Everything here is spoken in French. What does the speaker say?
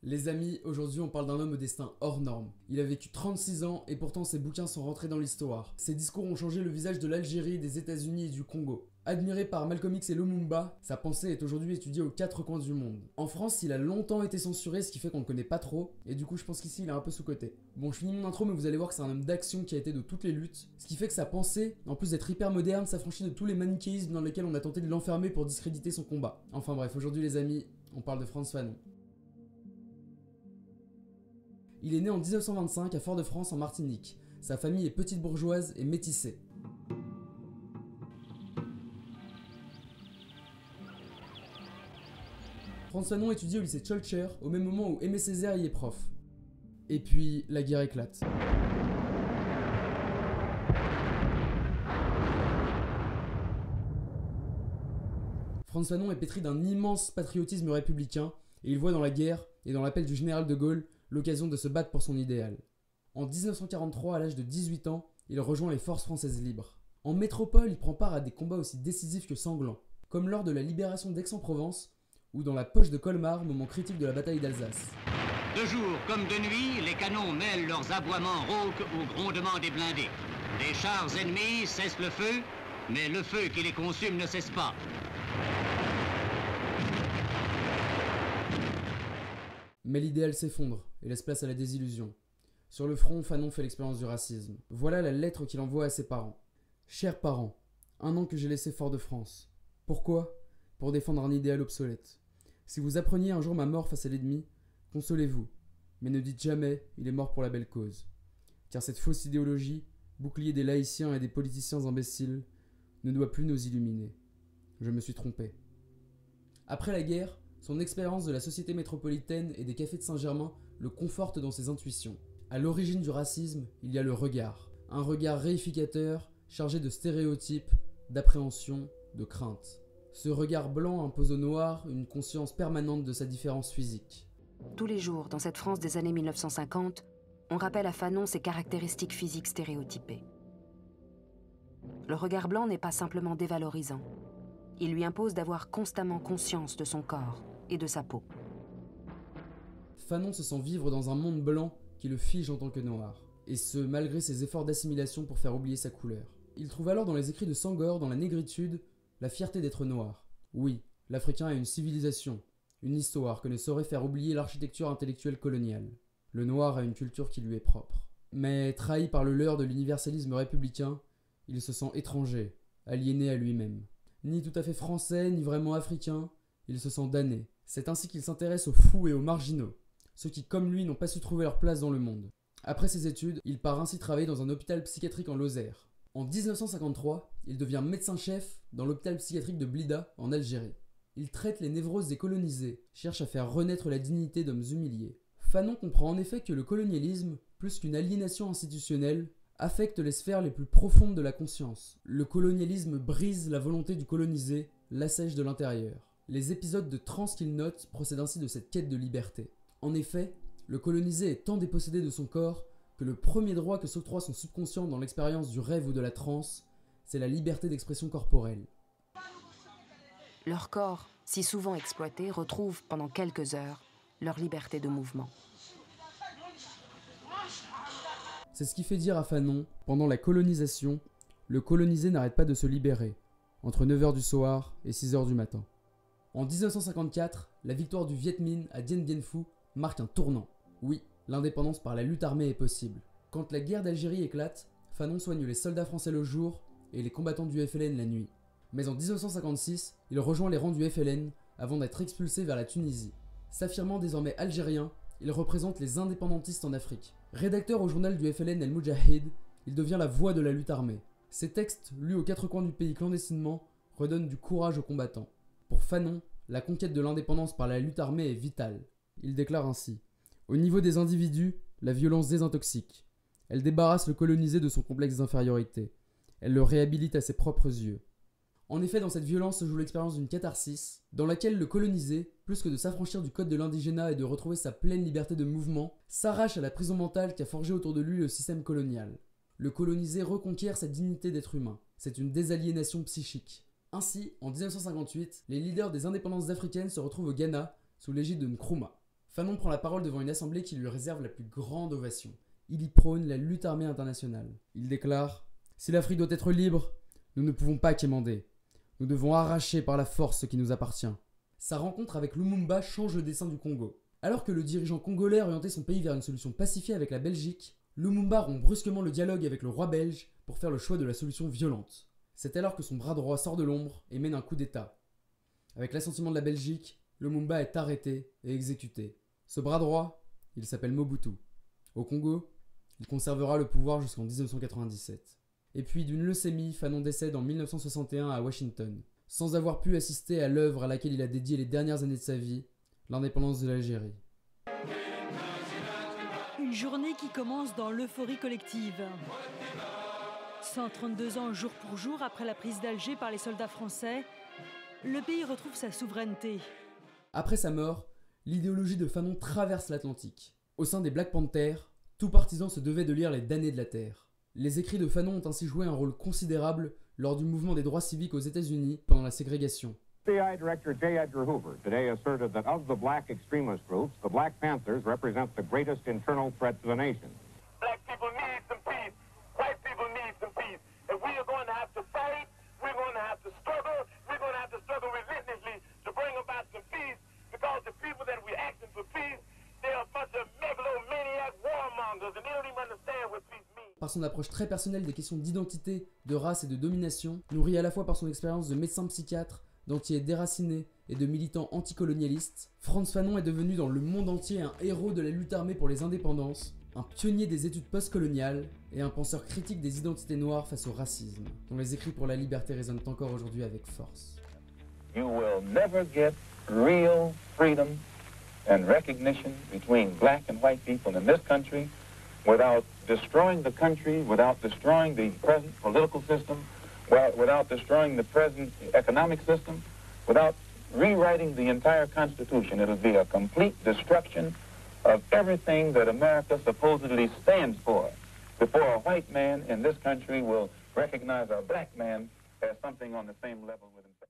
Les amis, aujourd'hui on parle d'un homme au destin hors norme. Il a vécu 36 ans et pourtant ses bouquins sont rentrés dans l'histoire. Ses discours ont changé le visage de l'Algérie, des États-Unis et du Congo. Admiré par Malcolm X et Lumumba, sa pensée est aujourd'hui étudiée aux quatre coins du monde. En France, il a longtemps été censuré, ce qui fait qu'on le connaît pas trop, et du coup je pense qu'ici il est un peu sous-coté. Bon, je finis mon intro, mais vous allez voir que c'est un homme d'action qui a été de toutes les luttes, ce qui fait que sa pensée, en plus d'être hyper moderne, s'affranchit de tous les manichéismes dans lesquels on a tenté de l'enfermer pour discréditer son combat. Enfin bref, aujourd'hui les amis, on parle de Frantz Fanon. Il est né en 1925 à Fort-de-France en Martinique. Sa famille est petite bourgeoise et métissée. Frantz Fanon étudie au lycée Tscholcher au même moment où Aimé Césaire y est prof. Et puis, la guerre éclate. Frantz Fanon est pétri d'un immense patriotisme républicain et il voit dans la guerre et dans l'appel du général de Gaulle l'occasion de se battre pour son idéal. En 1943, à l'âge de 18 ans, il rejoint les forces françaises libres. En métropole, il prend part à des combats aussi décisifs que sanglants, comme lors de la libération d'Aix-en-Provence ou dans la poche de Colmar, moment critique de la bataille d'Alsace. De jour comme de nuit, les canons mêlent leurs aboiements rauques au grondement des blindés. Les chars ennemis cessent le feu, mais le feu qui les consume ne cesse pas. Mais l'idéal s'effondre et laisse place à la désillusion. Sur le front, Fanon fait l'expérience du racisme. Voilà la lettre qu'il envoie à ses parents. « Chers parents, un an que j'ai laissé Fort-de-France. Pourquoi ? Pour défendre un idéal obsolète. Si vous appreniez un jour ma mort face à l'ennemi, consolez-vous, mais ne dites jamais « il est mort pour la belle cause ». Car cette fausse idéologie, bouclier des laïciens et des politiciens imbéciles, ne doit plus nous illuminer. Je me suis trompé. Après la guerre, son expérience de la société métropolitaine et des cafés de Saint-Germain le conforte dans ses intuitions. À l'origine du racisme, il y a le regard. Un regard réificateur, chargé de stéréotypes, d'appréhension, de crainte. Ce regard blanc impose au noir une conscience permanente de sa différence physique. Tous les jours, dans cette France des années 1950, on rappelle à Fanon ses caractéristiques physiques stéréotypées. Le regard blanc n'est pas simplement dévalorisant. Il lui impose d'avoir constamment conscience de son corps et de sa peau. Fanon se sent vivre dans un monde blanc qui le fige en tant que noir, et ce malgré ses efforts d'assimilation pour faire oublier sa couleur. Il trouve alors dans les écrits de Senghor, dans la négritude, la fierté d'être noir. Oui, l'Africain a une civilisation, une histoire que ne saurait faire oublier l'architecture intellectuelle coloniale. Le noir a une culture qui lui est propre. Mais trahi par le leurre de l'universalisme républicain, il se sent étranger, aliéné à lui-même. Ni tout à fait français, ni vraiment africain, il se sent damné. C'est ainsi qu'il s'intéresse aux fous et aux marginaux, ceux qui, comme lui, n'ont pas su trouver leur place dans le monde. Après ses études, il part ainsi travailler dans un hôpital psychiatrique en Lozère. En 1953, il devient médecin-chef dans l'hôpital psychiatrique de Blida, en Algérie. Il traite les névroses des colonisés, cherche à faire renaître la dignité d'hommes humiliés. Fanon comprend en effet que le colonialisme, plus qu'une aliénation institutionnelle, affecte les sphères les plus profondes de la conscience. Le colonialisme brise la volonté du colonisé, l'assèche de l'intérieur. Les épisodes de transe qu'il note procèdent ainsi de cette quête de liberté. En effet, le colonisé est tant dépossédé de son corps que le premier droit que s'octroie son subconscient dans l'expérience du rêve ou de la transe, c'est la liberté d'expression corporelle. Leur corps, si souvent exploité, retrouvent pendant quelques heures leur liberté de mouvement. C'est ce qui fait dire à Fanon, pendant la colonisation, le colonisé n'arrête pas de se libérer, entre 9h du soir et 6h du matin. En 1954, la victoire du Viet Minh à Dien Bien Phu marque un tournant. Oui, l'indépendance par la lutte armée est possible. Quand la guerre d'Algérie éclate, Fanon soigne les soldats français le jour et les combattants du FLN la nuit. Mais en 1956, il rejoint les rangs du FLN avant d'être expulsé vers la Tunisie. S'affirmant désormais algérien, il représente les indépendantistes en Afrique. Rédacteur au journal du FLN El Moudjahid, il devient la voix de la lutte armée. Ses textes, lus aux quatre coins du pays clandestinement, redonnent du courage aux combattants. Pour Fanon, la conquête de l'indépendance par la lutte armée est vitale. Il déclare ainsi : « Au niveau des individus, la violence désintoxique. Elle débarrasse le colonisé de son complexe d'infériorité. Elle le réhabilite à ses propres yeux. » En effet, dans cette violence se joue l'expérience d'une catharsis, dans laquelle le colonisé, plus que de s'affranchir du code de l'indigénat et de retrouver sa pleine liberté de mouvement, s'arrache à la prison mentale qu'a forgé autour de lui le système colonial. Le colonisé reconquiert sa dignité d'être humain. C'est une désaliénation psychique. Ainsi, en 1958, les leaders des indépendances africaines se retrouvent au Ghana, sous l'égide de Nkrumah. Fanon prend la parole devant une assemblée qui lui réserve la plus grande ovation. Il y prône la lutte armée internationale. Il déclare « Si l'Afrique doit être libre, nous ne pouvons pas quémander. Nous devons arracher par la force ce qui nous appartient. » Sa rencontre avec Lumumba change le destin du Congo. Alors que le dirigeant congolais orientait son pays vers une solution pacifiée avec la Belgique, Lumumba rompt brusquement le dialogue avec le roi belge pour faire le choix de la solution violente. C'est alors que son bras droit sort de l'ombre et mène un coup d'État. Avec l'assentiment de la Belgique, Lumumba est arrêté et exécuté. Ce bras droit, il s'appelle Mobutu. Au Congo, il conservera le pouvoir jusqu'en 1997. Et puis d'une leucémie, Fanon décède en 1961 à Washington, sans avoir pu assister à l'œuvre à laquelle il a dédié les dernières années de sa vie, l'indépendance de l'Algérie. Une journée qui commence dans l'euphorie collective. 132 ans jour pour jour après la prise d'Alger par les soldats français, le pays retrouve sa souveraineté. Après sa mort, l'idéologie de Fanon traverse l'Atlantique. Au sein des Black Panthers, tout partisan se devait de lire les damnés de la terre. Les écrits de Fanon ont ainsi joué un rôle considérable lors du mouvement des droits civiques aux États-Unis pendant la ségrégation. FBI Director J. Edgar Hoover today asserted that of the black extremist groups, the Black Panthers represent the greatest internal threat to the nation. Black people need some peace. White people need some peace. And we are going to have to fight. We're going to have to struggle. We're going to have to struggle relentlessly to bring about some peace. Because the people that we're asking for peace, they're a bunch of megalomaniac warmongers and they don't even understand what peace means. Par son approche très personnelle des questions d'identité, de race et de domination, nourrie à la fois par son expérience de médecin psychiatre, d'entier déraciné et de militant anticolonialiste, Frantz Fanon est devenu dans le monde entier un héros de la lutte armée pour les indépendances, un pionnier des études postcoloniales et un penseur critique des identités noires face au racisme, dont les écrits pour la liberté résonnent encore aujourd'hui avec force. You will never get real freedom and recognition between black and white people in this country without destroying the country, without destroying the present political system, without destroying the present economic system, without rewriting the entire Constitution. It'll be a complete destruction of everything that America supposedly stands for before a white man in this country will recognize a black man as something on the same level with himself.